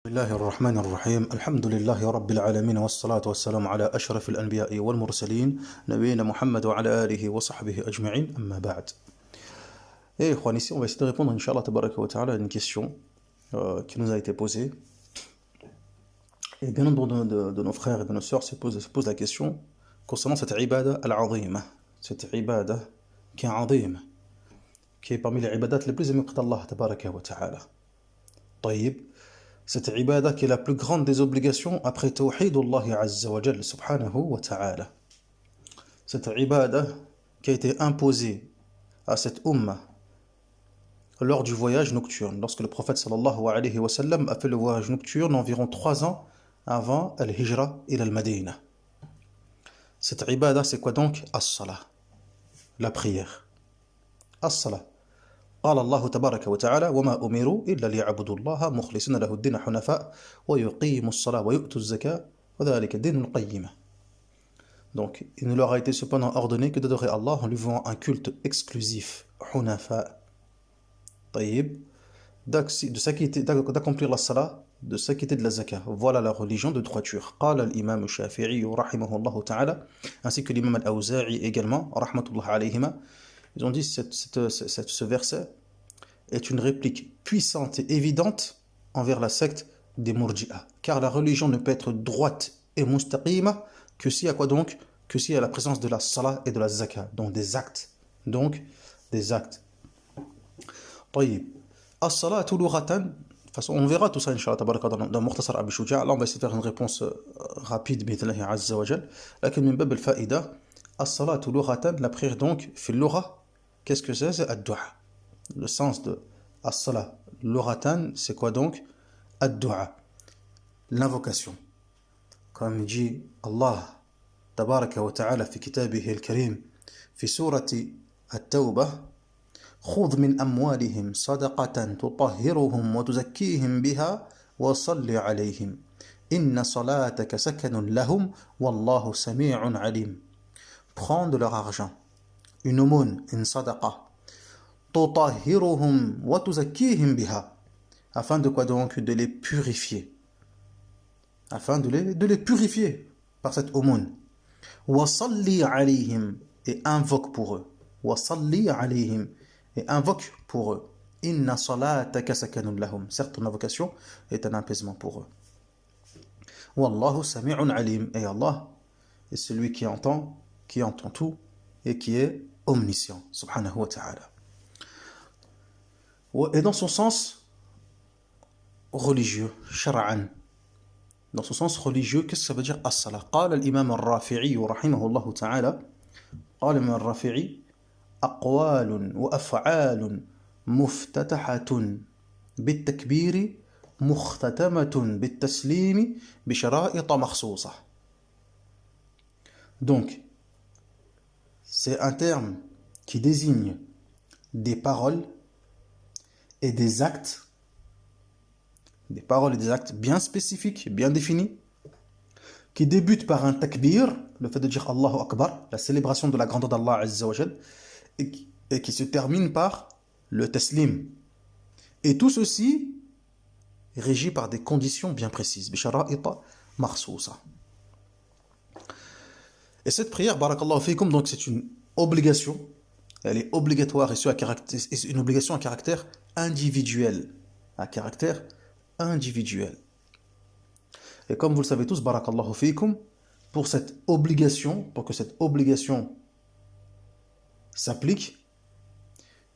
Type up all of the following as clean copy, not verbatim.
بسم الله الرحمن الرحيم الحمد لله رب العالمين والصلاة والسلام على أشرف الأنبياء والمرسلين نبينا محمد وعلى آله وصحبه أجمعين أما بعد. Et Juan, ici on va essayer de répondre Inch'Allah tabaraka wa ta'ala à une question qui nous a été posée. Et bien nombre de nos frères et de nos sœurs se posent la question concernant cette ibada al-azima, cette ibada qui est azim, qui est parmi les ibadat les plus aimées d'Allah tabaraka wa ta'ala. طيب, cette ibada qui est la plus grande des obligations après Tawhidullah Azza wa Jal subhanahu wa ta'ala. Cette ibada qui a été imposée à cette ummah lors du voyage nocturne, lorsque le prophète sallallahu alayhi wa sallam a fait le voyage nocturne environ 3 ans avant al-hijra ila al-Madina. Cette ibada, c'est quoi donc? As-salah, la prière. As-salah. قال الله تبارك وتعالى وما أمروا إلا ليعبدوا الله مخلصين له الدين حنفاء ويقيموا الصلاة ويؤتوا الزكاة وذلك الدين القيم. Donc, il ne leur a été cependant ordonné que d'adorer Allah en lui vouant un culte exclusif, hunafa. طيب, d'accomplir la salat, de s'acquitter de la zakah. Voilà la religion de droiture. قال الإمام الشافعي رحمه الله تعالى, ainsi que l'imam al-Awza'i également, rahmatullah alayhima. Ils ont dit ce verset est une réplique puissante et évidente envers la secte des Murji'a. Car la religion ne peut être droite et mustaqima que s'il y a quoi donc? Que s'il y a la présence de la salat et de la zakah. Donc des actes. طيب. As-salatu lughatan. De toute façon, on verra tout ça, Inch'Allah, dans Mukhtasar Abi Shuja'. Là, on va essayer de faire une réponse rapide, bi'idhnillahi azza wa jal. Lakin min bab al-fa'ida. As-salatu lughatan, la prière donc, fil lugha. Qu'est-ce que c'est? C'est ad-du'a. Le sens de as-salat lughatan, c'est quoi donc? Ad-du'a, l'invocation. Comme dit Allah tabaraka wa ta'ala fi kitabihi al-karim fi surati at-tawbah, khudh min amwalihim sadaqatan tutahhiruhum wa tuzakkihim biha wa salli alayhim inna salataka sakanun lahum wallahu sami'un alim. Prends de leur argent une aumône, une sadaqa, tutahhiruhum wa tuzakkihim biha, afin de quoi donc? De les purifier, afin de les purifier par cette aumône. Wa salli alayhim, et invoque pour eux. Wa salli alayhim, et invoque pour eux. Inna salataka sakanun lahum, certes ton invocation est un apaisement pour eux. Wallahu sami'un alim, et Allah est celui qui entend tout et qui est omniscient, subhanahu wa ta'ala. Et dans son sens religieux, shar'an, dans son sens religieux, qu'est-ce que ça veut dire as-salah? قال الإمام الرافعي رحمه الله تعالى, قال الإمام الرافعي أقوال وأفعال مفتتحة بالتكبير مختتمة بالتسليم بشرائط مخصوصة. Donc, c'est un terme qui désigne des paroles et des actes bien spécifiques, bien définis, qui débutent par un takbir, le fait de dire Allahu Akbar, la célébration de la grandeur d'Allah Azza wa Jal, et qui se termine par le taslim. Et tout ceci régi par des conditions bien précises. Bishara'ita makhsousa. Et cette prière, barakallahu fikum, donc c'est une obligation, elle est obligatoire et c'est une obligation à caractère individuel. Et comme vous le savez tous, barakallahu fikum, pour que cette obligation s'applique,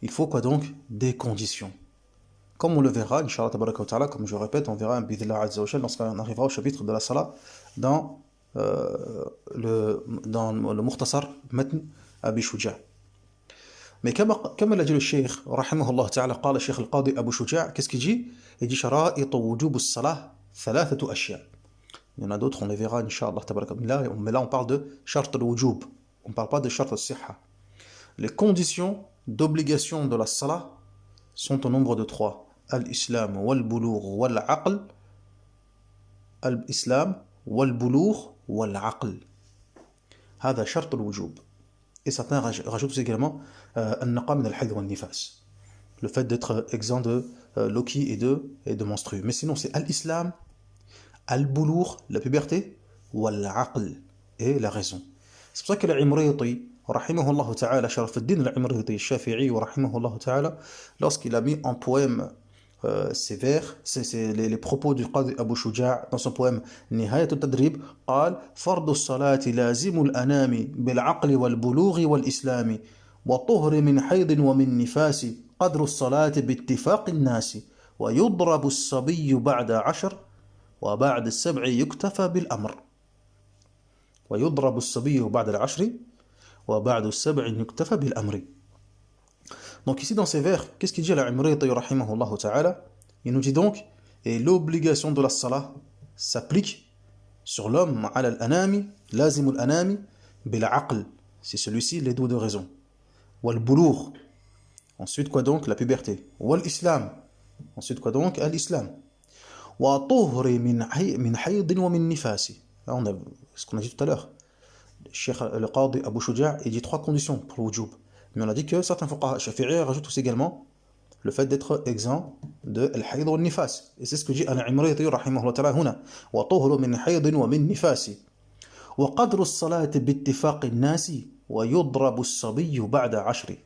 il faut quoi donc? Des conditions. Comme on le verra, Inch'Allah tabaraka wa ta'ala, comme je répète, on verra bi'idhnillah azza wa jal lorsqu'on arrivera au chapitre de la salat dans le Mukhtasar Matn Abi Shuja'. Mais comme l'a dit le Cheikh rahimahullah ta'ala, قال الشيخ القاضي أبو شجاع, qu'est-ce qu'il dit? Il dit شرائط وجوب الصلاة ثلاثة أشياء. Il y en a d'autres, on les verra Inch'Allah tabaraka. Mais là on parle de shart al-wujub, on ne parle pas de shart al-sihha. Les conditions d'obligation de la salat sont au nombre de 3. Al-islam wal-bulugh wal-aql. Al-islam wal-bulugh wal-aql. هذا شرط الوجوب. Et certains rajoutent également النقاء من الحيض والنفاس. le fait d'être exempt de loki et de menstrues. Mais sinon, c'est al-islam, al-boulour, la puberté, ou al-aql, et la raison. C'est pour ça que l'Imriti, rahimahullah ta'ala, Sharafuddin al-Imriti, Shafi'i, rahimahullah ta'ala, lorsqu'il a mis en poème ces vers, c'est les propos du Qadi Abu Shuja' dans son poème Nihayat al-Tadrib, قال فرض الصلاة لازم الأنام بالعقل والبلوغ والإسلام وطهر من حيض ومن نفاس قدر الصلاة باتفاق الناس ويضرب الصبي بعد 10 وبعد 7 يكتفى بالأمر ويضرب الصبي بعد 10 وبعد 7 يكتفى بالأمر. Donc ici dans ces vers, qu'est-ce qu'il dit à l'Imriti rahimahullah ta'ala? Il nous dit donc, et l'obligation de la salah s'applique sur l'homme ala al-anami, lazim al-anami, bil aql, c'est celui-ci les doigts de raison. Wal boulour, ensuite quoi donc? La puberté. Wal islam, ensuite quoi donc? Al-islam. Wa tuhri min haydin wa min nifasi. Là on a ce qu'on a dit tout à l'heure. Le Qadi Abu Shuja' il dit 3 conditions pour le wujub. Mais on a dit que certains fuqaha shafi'i rajoutent aussi également le fait d'être exempt de al-hayd wa nifas. Et c'est ce que dit al-Imriti rahimahullah ta'ala huna. Wa tuhru min hayd wa min nifasi. Wa qadru as-salati bi-ittifaq an-nasi wa yudrabu as-sabiy ba'da 10.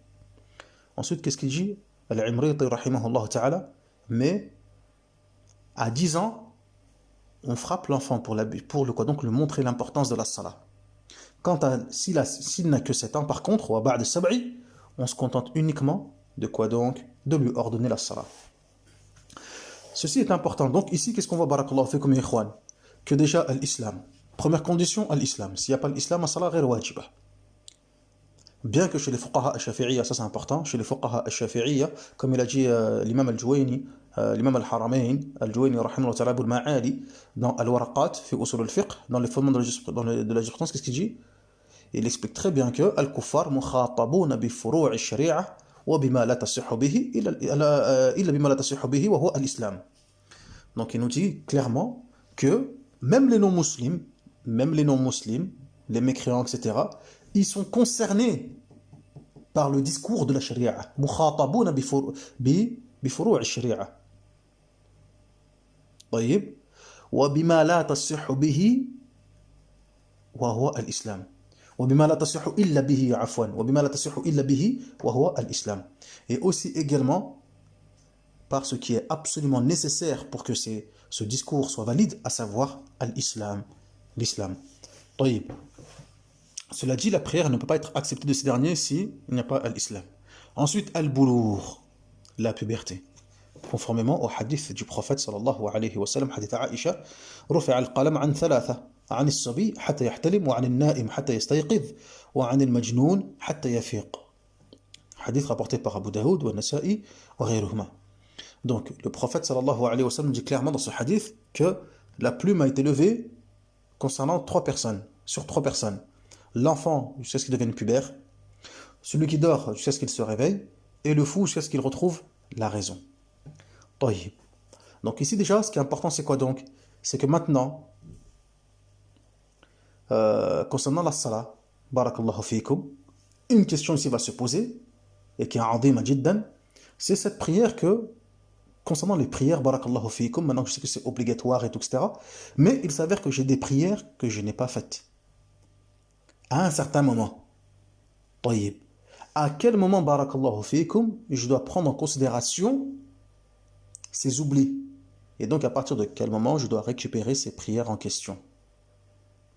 Ensuite, qu'est-ce qu'il dit al-Imriti rahimahullah ta'ala? Mais à 10 ans, on frappe l'enfant pour le quoi donc le montrer l'importance de la salah. Quant à s'il n'a que 7 ans, par contre, wa ba'da sab'i, on se contente uniquement de quoi donc? De lui ordonner la salah. Ceci est important. Donc ici, qu'est-ce qu'on voit, barakallahu fikum ya ikhwan? Que déjà, l'islam. Première condition, l'islam. S'il n'y a pas l'islam, la salah ghayr wajiba. Bien que chez les fuqaha al-shafi'iyya, ça c'est important, chez les fuqaha al-shafi'iyya, comme il a dit l'imam al-Juwayni, l'imam al-Haramayn, al-Juwayni rahimahullah ta'ala Abul Ma'ali, dans al-Waraqat, fi usul al-fiqh, dans les fondements de la jurisprudence, qu'est-ce qu'il dit? Il explique très bien que al-kuffar mukhatabuna bi furu' al-shari'a wa bima la tasihhu bihi illa bima la tasihhu bihi wa huwa al-islam. Donc il nous dit clairement que même les non-musulmans, les mécréants, etc., ils sont concernés par le discours de la sharia. Mukhatabuna bi furu' al-shari'a. طيب وبما لا تصح به وهو الإسلام. وبما لا تصح إلا به عفوا وبما لا تصح إلا به وهو الإسلام. Et aussi également par ce qui est absolument nécessaire pour que ce discours soit valide, à savoir l'islam. طيب. Cela dit, la prière ne peut pas être acceptée de ces derniers s'il n'y a pas l'islam. Ensuite, al-boulour, la puberté. Conformément au hadith du prophète sallallahu alayhi wa sallam, hadith Aïcha, رفع القلم عن 3 عن الصبي حتى يحتلم وعن النائم حتى يستيقظ وعن المجنون حتى يفيق. Hadith rapporté par Abu Daoud wa Nasa'i wa ghayruhuma. Donc le prophète sallallahu alayhi wa sallam dit clairement dans ce hadith que la plume a été levée concernant 3 personnes, sur 3 personnes. L'enfant jusqu'à ce qu'il devienne pubère, celui qui dort jusqu'à ce qu'il se réveille, et le fou jusqu'à ce qu'il retrouve la raison. طيب. Donc ici déjà, ce qui est important, c'est quoi donc? C'est que maintenant, concernant la salah, barakallahu fikum, une question ici va se poser, et qui est adhima jiddan, c'est cette prière que, concernant les prières, barakallahu fikum, maintenant je sais que c'est obligatoire et tout, etc., mais il s'avère que j'ai des prières que je n'ai pas faites. À un certain moment. طيب. À quel moment, barakallahu fikum, je dois prendre en considération ces oublis? Et donc à partir de quel moment je dois récupérer ces prières en question?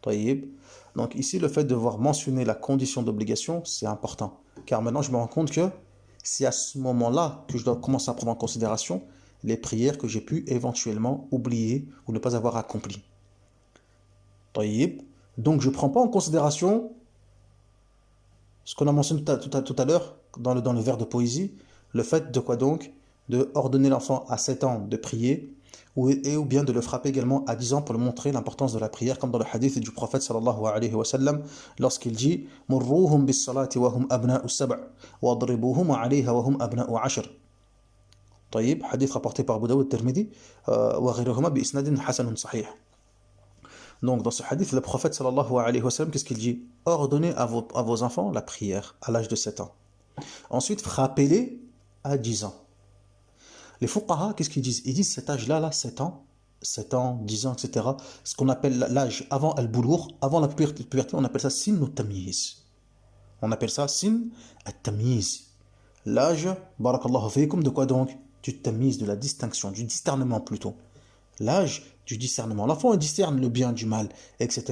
طيب. Donc ici, le fait de voir mentionner la condition d'obligation, c'est important. Car maintenant, je me rends compte que c'est à ce moment-là que je dois commencer à prendre en considération les prières que j'ai pu éventuellement oublier ou ne pas avoir accomplies. طيب. Donc je ne prends pas en considération ce qu'on a mentionné tout à l'heure dans le vers de poésie, le fait de quoi donc? De ordonner l'enfant à 7 ans de prier, ou bien de le frapper également à 10 ans pour lui montrer l'importance de la prière, comme dans le hadith du prophète sallallahu alayhi wa sallam, lorsqu'il dit « Murruhum bis salati wa hum abna'u sab' wa adribuhum alayha wa hum abna'u 'ashr » طيب, hadith rapporté par Abu Daoud Tirmidhi wa ghayruhuma bi isnadin hasanun sahih. Donc dans ce hadith, le prophète sallallahu alayhi wa sallam, qu'est-ce qu'il dit? Ordonnez à vos enfants la prière à l'âge de 7 ans. Ensuite, frappez-les à 10 ans. Les fuqaha, qu'est-ce qu'ils disent? Ils disent cet âge-là, là, 7 ans, 10 ans, etc. Ce qu'on appelle l'âge avant al-boulour, avant la puberté, on appelle ça sin al-tamyiz. On appelle ça sin al-tamyiz. L'âge, barakallahu fikum, de quoi donc? Du tamyiz, de la distinction, du discernement plutôt. L'âge du discernement. L'enfant discerne le bien du mal, etc.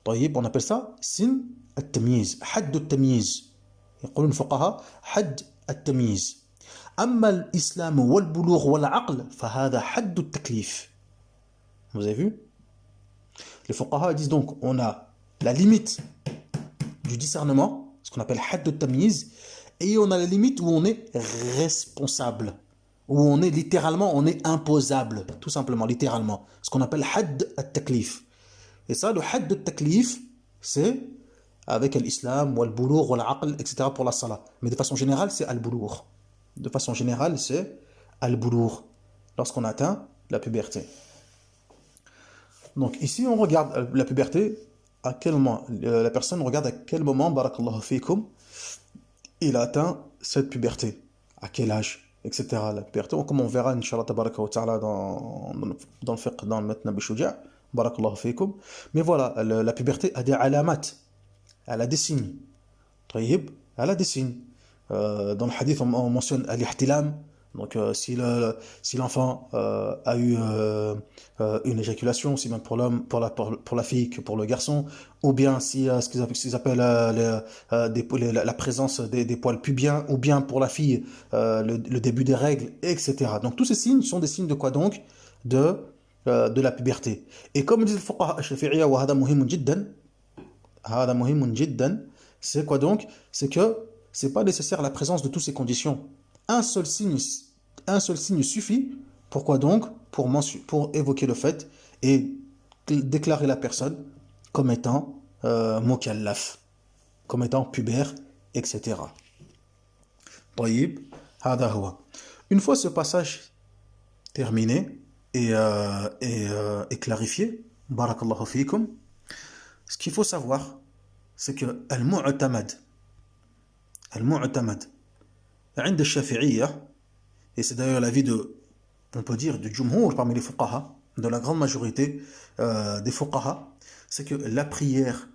طيب, on appelle ça sin al-tamyiz, hadd al-tamyiz. يقولون الفقهاء حد التمييز. أما الإسلام والبلوغ والعقل فهذا حد التكليف. Vous avez vu? Les fuqaha disent donc on a la limite du discernement, ce qu'on appelle hadd al-tamyiz, et on a la limite où on est responsable, où on est littéralement, on est imposable, tout simplement, littéralement, ce qu'on appelle hadd al-taklif. Et ça, le hadd al-taklif, c'est avec l'islam, ou al-bulugh, ou al-aql, etc. pour la salat. Mais de façon générale, c'est al-bulugh. De façon générale, c'est al-bulugh, lorsqu'on atteint la puberté. Donc ici, on regarde la puberté, à quel moment, la personne regarde à quel moment, barakallahu fikum, il atteint cette puberté, à quel âge, etc. La puberté, comme on verra, Inch'Allah, tabaraka wa ta'ala, dans le fiqh, dans le Matna bi-Shuja', barakallahu fikum. Mais voilà, la puberté a des alamat, elle a des signes. طيب, elle a des signes. Dans le hadith, on mentionne al-ihtilam. Donc, si l'enfant a eu une éjaculation, aussi bien pour l'homme, pour la fille que pour le garçon, ou bien si ce qu'ils appellent la présence des poils pubiens, ou bien pour la fille le début des règles, etc. Donc, tous ces signes sont des signes de quoi donc? De la puberté. Et comme dit le fuqaha al-shafi'iyya, wa hada muhimun jiddan, hada muhimun jiddan, c'est quoi donc? C'est que c'est pas nécessaire la présence de toutes ces conditions. Un seul signe suffit. Pourquoi donc? Pour évoquer le fait et déclarer la personne comme étant mukallaf, comme étant pubère, etc. طيب, هذا هو. Une fois ce passage terminé et clarifié, barakallahu fikum, ce qu'il faut savoir, c'est que al-mu'tamad, عند الشافعية, et c'est d'ailleurs l'avis on peut dire, du jumhur parmi les fuqaha, de la grande majorité des fuqaha, c'est que la prière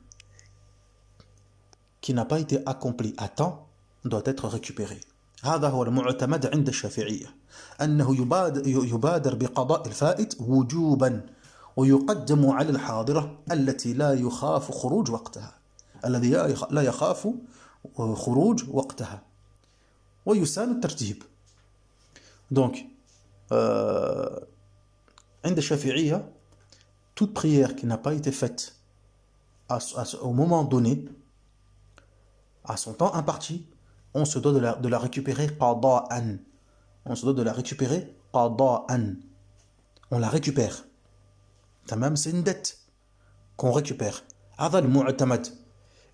qui n'a pas été accomplie à temps doit être récupérée. هذا هو المعتمد عند الشافعية أنه يبادر بقضاء الفائت وجوبا ويقدم على الحاضرة التي لا يخاف خروج وقتها الذي لا يخاف خروج وقتها ويسان الترتيب. Donc, عند الشافعية, toute prière qui n'a pas été faite au moment donné, à son temps imparti, on se doit de la récupérer qada'an. On se doit de la récupérer qada'an. On la récupère. Tamam, c'est une dette qu'on récupère. هذا المعتمد.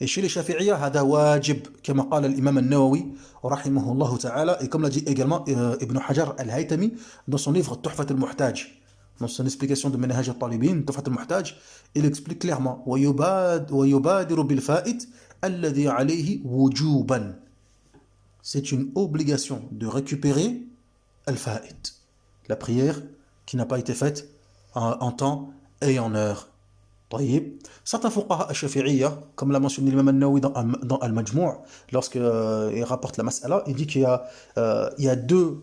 Et chez les Shafi'iyya, هذا واجب كما قال الإمام النووي رحمه الله تعالى, et comme l'a dit également Ibn Hajar al-Haytami dans son livre Tuhfat al-Muhtaj, dans son explication de Manhaj al-Talibin, Tuhfat al-Muhtaj, il explique clairement ويبادر بالفائت الذي عليه وجوبا. C'est une obligation de récupérer al-fa'it, la prière qui n'a pas été faite en temps et en heure. طيب. Certains fuqaha al-shafi'iyya, comme l'a mentionné l'imam al-Nawawi dans Al-Majmou', lorsqu'il rapporte la mas'ala, il dit qu'il y a deux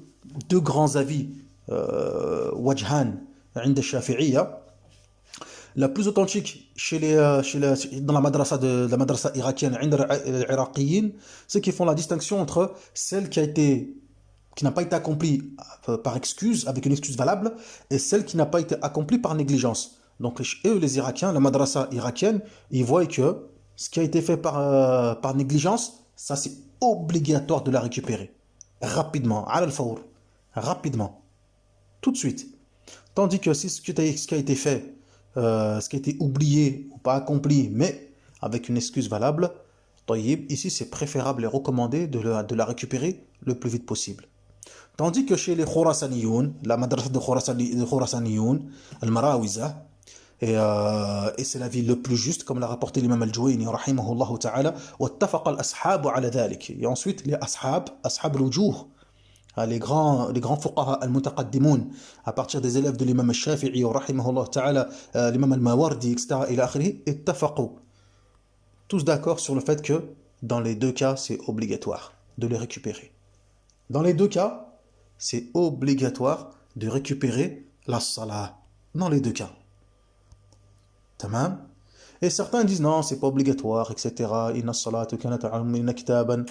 grands avis, wajhan, عند الشافعية. La plus authentique dans la madrasa irakienne, c'est qu'ils font la distinction entre celle qui n'a pas été accomplie par excuse, avec une excuse valable, et celle qui n'a pas été accomplie par négligence. Donc eux, les Irakiens, la madrasa irakienne, ils voient que ce qui a été fait par négligence, ça c'est obligatoire de la récupérer rapidement, ala al-fawr, rapidement, tout de suite. Tandis que si ce qui a été fait, ce qui a été oublié ou pas accompli, mais avec une excuse valable, ici c'est préférable et recommandé de la récupérer le plus vite possible. Tandis que chez les Khurasaniyoun, la madrasa de Khurasaniyoun, al-Marawiza, et c'est l'avis le plus juste, comme l'a rapporté l'imam al-Juwayni, rahimahullah ta'ala, واتفق الأصحاب على ذلك. Et ensuite, les ashab al-wujuh, les grands fuqaha al-mutaqaddimoun, à partir des élèves de l'imam al-Shafi'i, rahimahullah ta'ala, l'imam al-Mawardi, etc., ila akhiri, ittafaqu. Tous d'accord sur le fait que dans les deux cas, c'est obligatoire de les récupérer. Dans les deux cas, c'est obligatoire de récupérer la salah. Dans les deux cas. Tamam. Et certains disent non, c'est pas obligatoire, etc. Inna salatu kanat al-mu'minina kitaban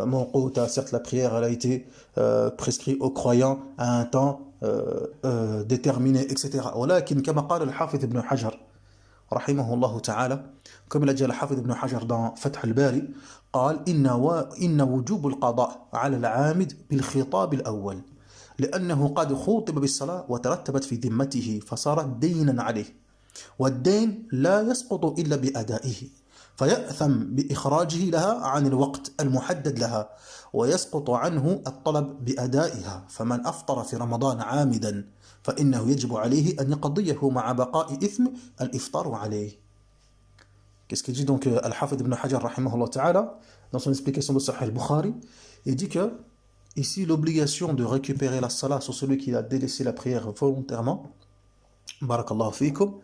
mawquta. Certes, la prière, elle a été prescrite aux croyants à un temps déterminé, etc. ولكن كما قال الحافظ ابن حجر رحمه الله تعالى, comme il a dit الحافظ ابن حجر dans فتح الباري, قال إن وجوب القضاء على العامد بالخطاب الأول لأنه قد خوطب بالصلاة وترتبت في ذمته فصارت دينا عليه, والدين لا يسقط إلا بأدائه فيأثم بإخراجه لها عن الوقت المحدد لها ويسقط عنه الطلب بأدائها, فمن أفطر في رمضان عامدا فإنه يجب عليه أن يقضيه مع بقاء إثم الإفطار عليه. Qu'est-ce qu'il dit donc Al-Hafid ibn Hajar rahimahullah ta'ala dans son explication de Sahih al-Bukhari? Il dit que ici l'obligation de récupérer la salat sur celui qui a délaissé la prière volontairement, barakallahu fikum,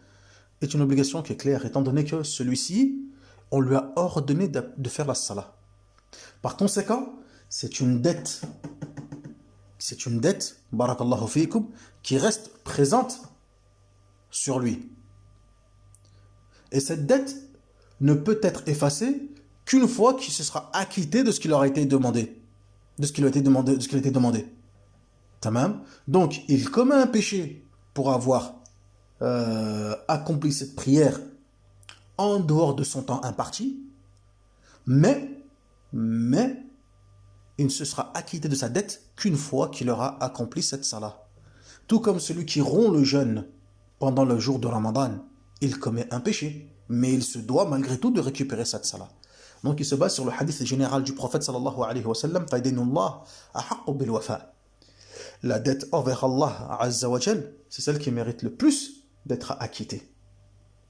est une obligation qui est claire, étant donné que celui-ci, on lui a ordonné de faire la salat. Par conséquent, c'est une dette, barakallahu fikum, qui reste présente sur lui. Et cette dette ne peut être effacée qu'une fois qu'il se sera acquitté de ce qui leur a été demandé. De ce qui lui a été demandé. Tamam. Donc, il commet un péché pour avoir accompli cette prière en dehors de son temps imparti, mais il ne se sera acquitté de sa dette qu'une fois qu'il aura accompli cette salat. Tout comme celui qui rompt le jeûne pendant le jour de Ramadan, il commet un péché, mais il se doit malgré tout de récupérer cette salat. Donc il se base sur le hadith général du prophète sallallahu alayhi wa sallam, فَيْدَيْنُ أَحَقُّ بِالْوَفَاءِ. La dette envers Allah azza wa jal, c'est celle qui mérite le plus d'être acquittée.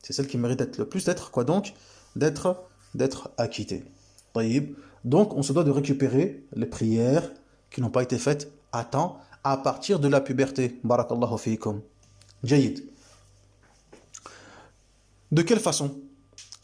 C'est celle qui mérite d'être le plus d'être quoi donc d'être acquittée. Donc on se doit de récupérer les prières qui n'ont pas été faites à temps à partir de la puberté. Barakallahu fiikum. Jayid. De quelle façon?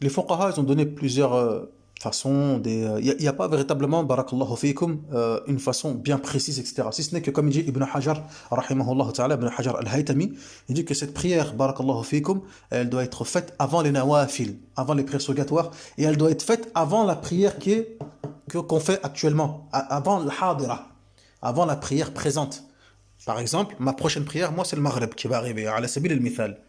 Les fuqaha, ils ont donné plusieurs façons. Il n'y a pas véritablement, barakallahu fiikum, une façon bien précise, etc. Si ce n'est que, comme il dit Ibn Hajar, rahimahullah ta'ala, Ibn Hajar al-Haytami, il dit que cette prière, barakallahu fiikum, elle doit être faite avant les nawafil, avant les prières surgatoires, et elle doit être faite avant la prière qu'on fait actuellement, avant l'hadira, avant la prière présente. Par exemple, ma prochaine prière, moi, c'est le maghrib qui va arriver, ala sabil al-mithal.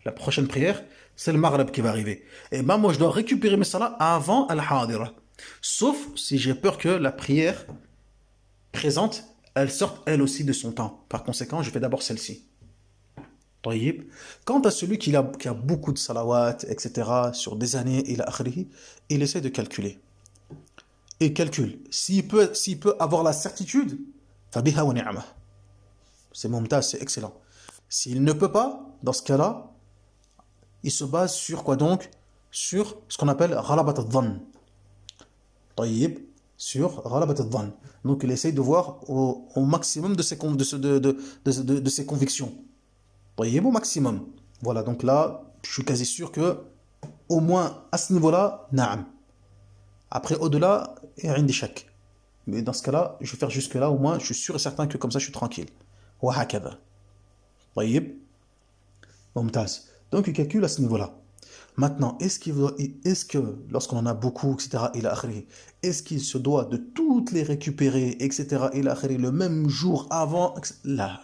La prochaine prière, c'est le maghrib qui va arriver. Et ben moi, je dois récupérer mes salats avant al-hadira. Sauf si j'ai peur que la prière présente, elle sorte elle aussi de son temps. Par conséquent, je fais d'abord celle-ci. Quant à celui qui a beaucoup de salawat, etc., sur des années, il essaie de calculer. Il calcule. S'il peut avoir la certitude, fabiha wa ni'amah. C'est mumtaz, c'est excellent. S'il ne peut pas, dans ce cas-là, il se base sur quoi donc? Sur ce qu'on appelle ghalabat al-dhann. Sur ghalabat al-dhann. Donc il essaye de voir au maximum de ses convictions. Au maximum. Voilà, donc là, je suis quasi sûr que au moins à ce niveau-là, na'am. Après, au-delà, il y a un shak. Mais dans ce cas-là, je vais faire jusque-là, au moins, je suis sûr et certain que comme ça, je suis tranquille. Wa hakadha. Mumtaz. Donc il calcule à ce niveau-là. Maintenant, est-ce que lorsqu'on en a beaucoup, etc., est-ce qu'il se doit de toutes les récupérer, etc., le même jour avant? Là,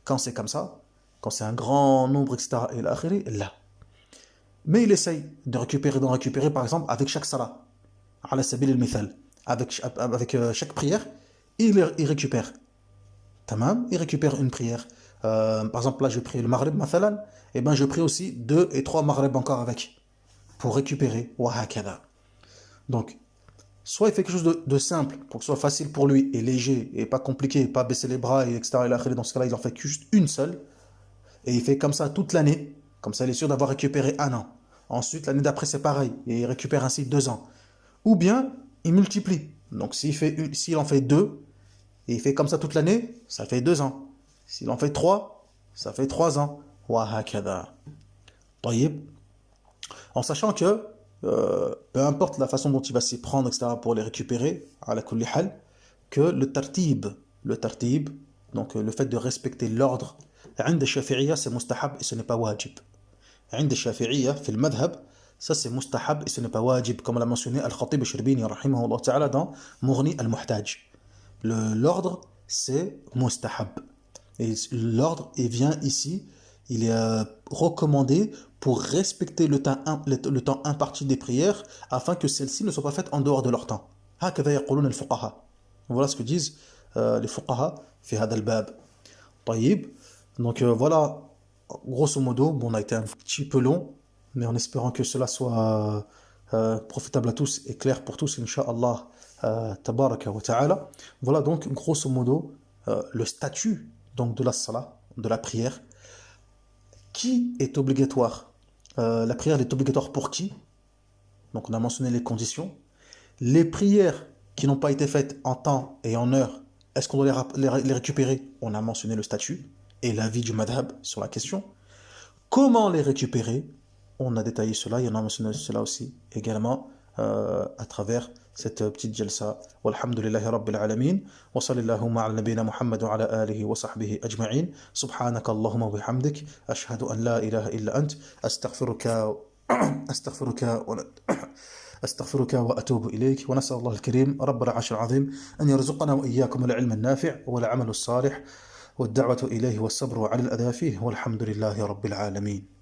quand c'est comme ça, quand c'est un grand nombre, etc., là. Mais il essaye d'en récupérer, par exemple, avec chaque salat. Ala sabil al-mithal. Avec chaque prière, il récupère. Tamam, il récupère une prière. Par exemple, là, je prie le maghrib, mathalan, et ben je prie aussi 2 et 3 maghrib encore avec, pour récupérer. Donc, soit il fait quelque chose de simple, pour que ce soit facile pour lui, et léger, et pas compliqué, pas baisser les bras, et etc. Dans ce cas-là, il en fait juste une seule, et il fait comme ça toute l'année, comme ça il est sûr d'avoir récupéré 1 an. Ensuite, l'année d'après, c'est pareil, et il récupère ainsi 2 ans. Ou bien, il multiplie. Donc s'il en fait 2, et il fait comme ça toute l'année, ça fait 2 ans. S'il en fait 3, ça fait 3 ans. Wa hakada. طيب. En sachant que peu importe la façon dont il va s'y prendre, etc., pour les récupérer, à la kulli hal, que le tartib, donc le fait de respecter l'ordre, عند الشافعية c'est mustahab et ce n'est pas wajib. عند الشافعية في المذهب, ça c'est mustahab et ce n'est pas wajib, comme l'a mentionné Al-Khatib Al-Shirbini rahimahullah ta'ala dans Mughni Al-Muhtaj. L'ordre c'est mustahab. Et l'ordre, il vient ici, il est recommandé pour respecter le temps imparti des prières afin que celles-ci ne soient pas faites en dehors de leur temps. هكذا يقولون الفقهاء. Voilà ce que disent les fuqaha في هذا الباب. طيب. Donc voilà, grosso modo, bon, on a été un petit peu long, mais en espérant que cela soit profitable à tous et clair pour tous, Inch'Allah, tabaraka wa ta'ala. Voilà donc, grosso modo, le statut donc, de la salat, de la prière, qui est obligatoire. La prière est obligatoire pour qui? Donc on a mentionné les conditions. Les prières qui n'ont pas été faites en temps et en heure, est-ce qu'on doit les récupérer? On a mentionné le statut et l'avis du madhab sur la question. Comment les récupérer? On a détaillé cela, il y en a mentionné cela aussi également à travers cette petite jalsa. Walhamdulillahi Rabbil Alamin. Wa sallallahu ala nabina Muhammad wa ala alihi wa sahbihi ajma'in. Subhanaka Allahumma wa bihamdik. Ashhadu an la ilaha illa ant. Astaghfiruka wa أستغفرك وأتوب إليك ونسأل الله الكريم رب العرش العظيم أن يرزقنا وإياكم العلم النافع والعمل الصالح والدعوة إليه والصبر على الأذى فيه والحمد لله رب العالمين.